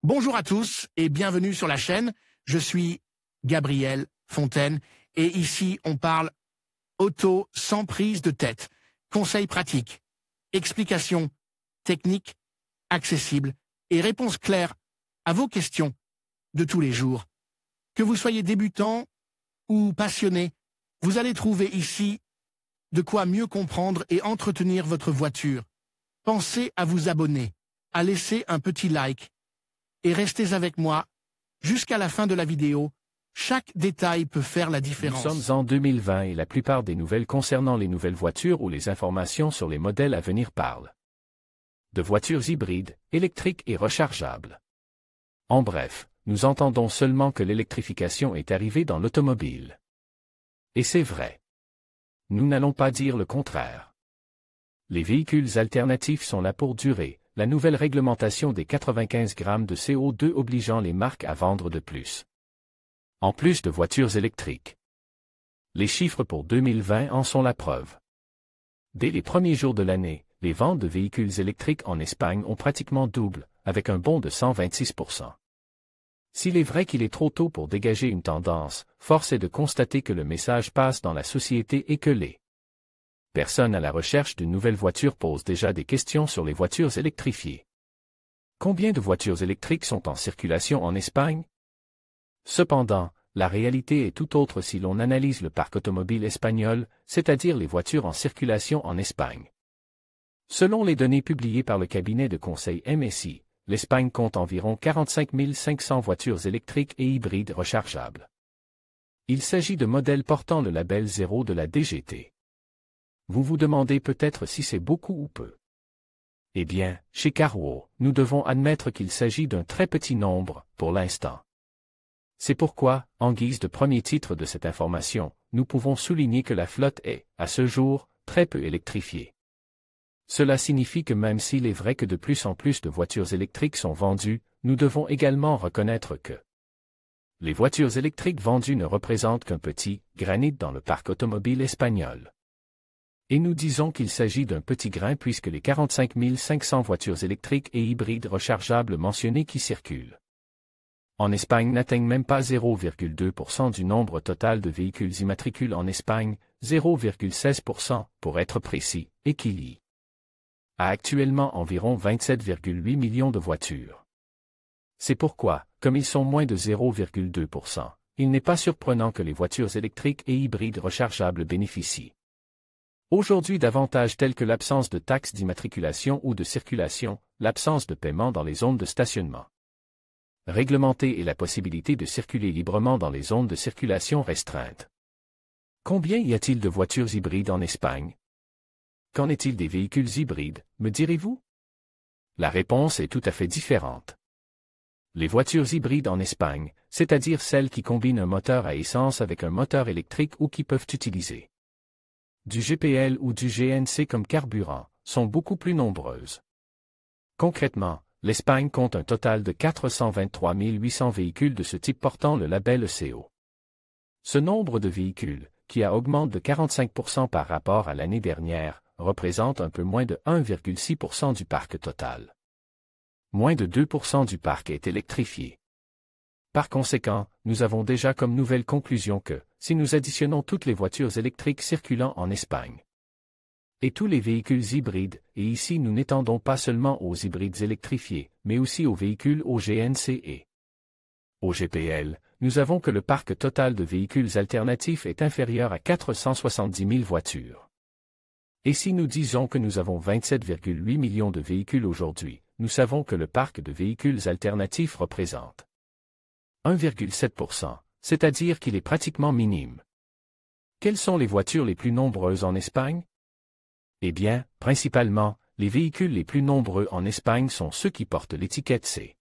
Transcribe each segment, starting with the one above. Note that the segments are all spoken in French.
Bonjour à tous et bienvenue sur la chaîne. Je suis Gabriel Fontaine et ici on parle auto sans prise de tête. Conseils pratiques, explications techniques, accessibles et réponses claires à vos questions de tous les jours. Que vous soyez débutant ou passionné, vous allez trouver ici de quoi mieux comprendre et entretenir votre voiture. Pensez à vous abonner, à laisser un petit like et restez avec moi jusqu'à la fin de la vidéo. Chaque détail peut faire la différence. Nous sommes en 2020 et la plupart des nouvelles concernant les nouvelles voitures ou les informations sur les modèles à venir parlent de voitures hybrides, électriques et rechargeables. En bref, nous entendons seulement que l'électrification est arrivée dans l'automobile. Et c'est vrai. Nous n'allons pas dire le contraire. Les véhicules alternatifs sont là pour durer, la nouvelle réglementation des 95 grammes de CO2 obligeant les marques à vendre de plus. En plus de voitures électriques. Les chiffres pour 2020 en sont la preuve. Dès les premiers jours de l'année, les ventes de véhicules électriques en Espagne ont pratiquement doublé, avec un bond de 126%. S'il est vrai qu'il est trop tôt pour dégager une tendance, force est de constater que le message passe dans la société et que les personnes à la recherche d'une nouvelle voiture posent déjà des questions sur les voitures électrifiées. Combien de voitures électriques sont en circulation en Espagne? Cependant, la réalité est tout autre si l'on analyse le parc automobile espagnol, c'est-à-dire les voitures en circulation en Espagne. Selon les données publiées par le cabinet de conseil MSI, l'Espagne compte environ 45 500 voitures électriques et hybrides rechargeables. Il s'agit de modèles portant le label 0 de la DGT. Vous vous demandez peut-être si c'est beaucoup ou peu. Eh bien, chez Carwow, nous devons admettre qu'il s'agit d'un très petit nombre, pour l'instant. C'est pourquoi, en guise de premier titre de cette information, nous pouvons souligner que la flotte est, à ce jour, très peu électrifiée. Cela signifie que même s'il est vrai que de plus en plus de voitures électriques sont vendues, nous devons également reconnaître que les voitures électriques vendues ne représentent qu'un petit granit dans le parc automobile espagnol. Et nous disons qu'il s'agit d'un petit grain puisque les 45 500 voitures électriques et hybrides rechargeables mentionnées qui circulent en Espagne n'atteignent même pas 0,2% du nombre total de véhicules immatricules en Espagne, 0,16% pour être précis, et qu'il y a actuellement environ 27,8 millions de voitures. C'est pourquoi, comme ils sont moins de 0,2%, il n'est pas surprenant que les voitures électriques et hybrides rechargeables bénéficient aujourd'hui d'avantages tels que l'absence de taxes d'immatriculation ou de circulation, l'absence de paiement dans les zones de stationnement réglementées et la possibilité de circuler librement dans les zones de circulation restreintes. Combien y a-t-il de voitures hybrides en Espagne? Qu'en est-il des véhicules hybrides, me direz-vous? La réponse est tout à fait différente. Les voitures hybrides en Espagne, c'est-à-dire celles qui combinent un moteur à essence avec un moteur électrique ou qui peuvent utiliser du GPL ou du GNC comme carburant, sont beaucoup plus nombreuses. Concrètement, l'Espagne compte un total de 423 800 véhicules de ce type portant le label ECO. Ce nombre de véhicules, qui a augmenté de 45% par rapport à l'année dernière, représente un peu moins de 1,6% du parc total. Moins de 2% du parc est électrifié. Par conséquent, nous avons déjà comme nouvelle conclusion que, si nous additionnons toutes les voitures électriques circulant en Espagne, et tous les véhicules hybrides, et ici nous n'étendons pas seulement aux hybrides électrifiés, mais aussi aux véhicules au GNC et au GPL, nous avons que le parc total de véhicules alternatifs est inférieur à 470 000 voitures. Et si nous disons que nous avons 27,8 millions de véhicules aujourd'hui, nous savons que le parc de véhicules alternatifs représente 1,7%, c'est-à-dire qu'il est pratiquement minime. Quelles sont les voitures les plus nombreuses en Espagne? Eh bien, principalement, les véhicules les plus nombreux en Espagne sont ceux qui portent l'étiquette C.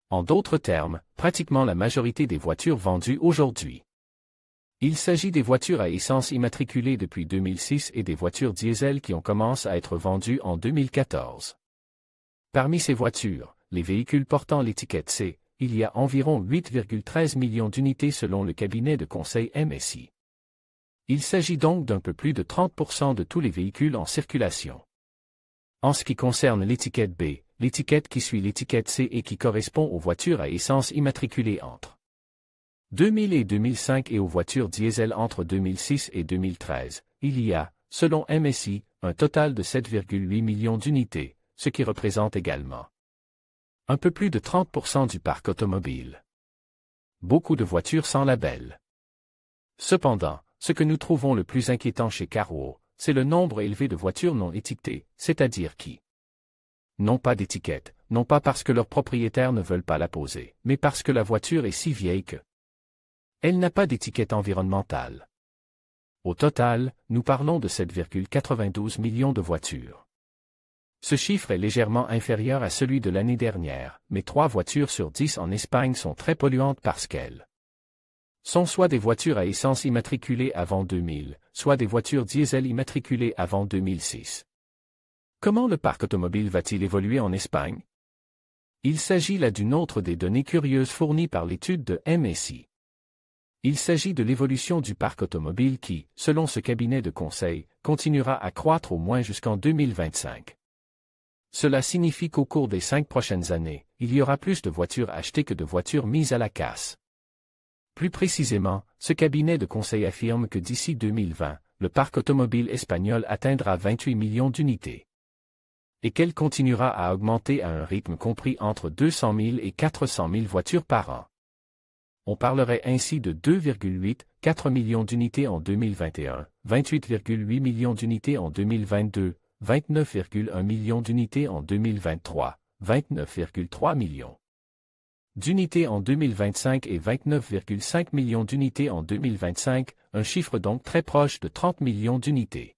En d'autres termes, pratiquement la majorité des voitures vendues aujourd'hui. Il s'agit des voitures à essence immatriculées depuis 2006 et des voitures diesel qui ont commencé à être vendues en 2014. Parmi ces voitures, les véhicules portant l'étiquette C, il y a environ 8,13 millions d'unités selon le cabinet de conseil MSI. Il s'agit donc d'un peu plus de 30% de tous les véhicules en circulation. En ce qui concerne l'étiquette B, l'étiquette qui suit l'étiquette C et qui correspond aux voitures à essence immatriculées entre 2000 et 2005 et aux voitures diesel entre 2006 et 2013, il y a, selon MSI, un total de 7,8 millions d'unités, ce qui représente également un peu plus de 30% du parc automobile. Beaucoup de voitures sans label. Cependant, ce que nous trouvons le plus inquiétant chez Carwow, c'est le nombre élevé de voitures non étiquetées, c'est-à-dire qui n'ont pas d'étiquette, non pas parce que leurs propriétaires ne veulent pas la poser, mais parce que la voiture est si vieille que elle n'a pas d'étiquette environnementale. Au total, nous parlons de 7,92 millions de voitures. Ce chiffre est légèrement inférieur à celui de l'année dernière, mais 3 voitures sur 10 en Espagne sont très polluantes parce qu'elles sont soit des voitures à essence immatriculées avant 2000, soit des voitures diesel immatriculées avant 2006. Comment le parc automobile va-t-il évoluer en Espagne? Il s'agit là d'une autre des données curieuses fournies par l'étude de MSI. Il s'agit de l'évolution du parc automobile qui, selon ce cabinet de conseil, continuera à croître au moins jusqu'en 2025. Cela signifie qu'au cours des 5 prochaines années, il y aura plus de voitures achetées que de voitures mises à la casse. Plus précisément, ce cabinet de conseil affirme que d'ici 2020, le parc automobile espagnol atteindra 28 millions d'unités. Et qu'elle continuera à augmenter à un rythme compris entre 200 000 et 400 000 voitures par an. On parlerait ainsi de 2,4 millions d'unités en 2021, 28,8 millions d'unités en 2022, 29,1 millions d'unités en 2023, 29,3 millions d'unités en 2025 et 29,5 millions d'unités en 2025, un chiffre donc très proche de 30 millions d'unités.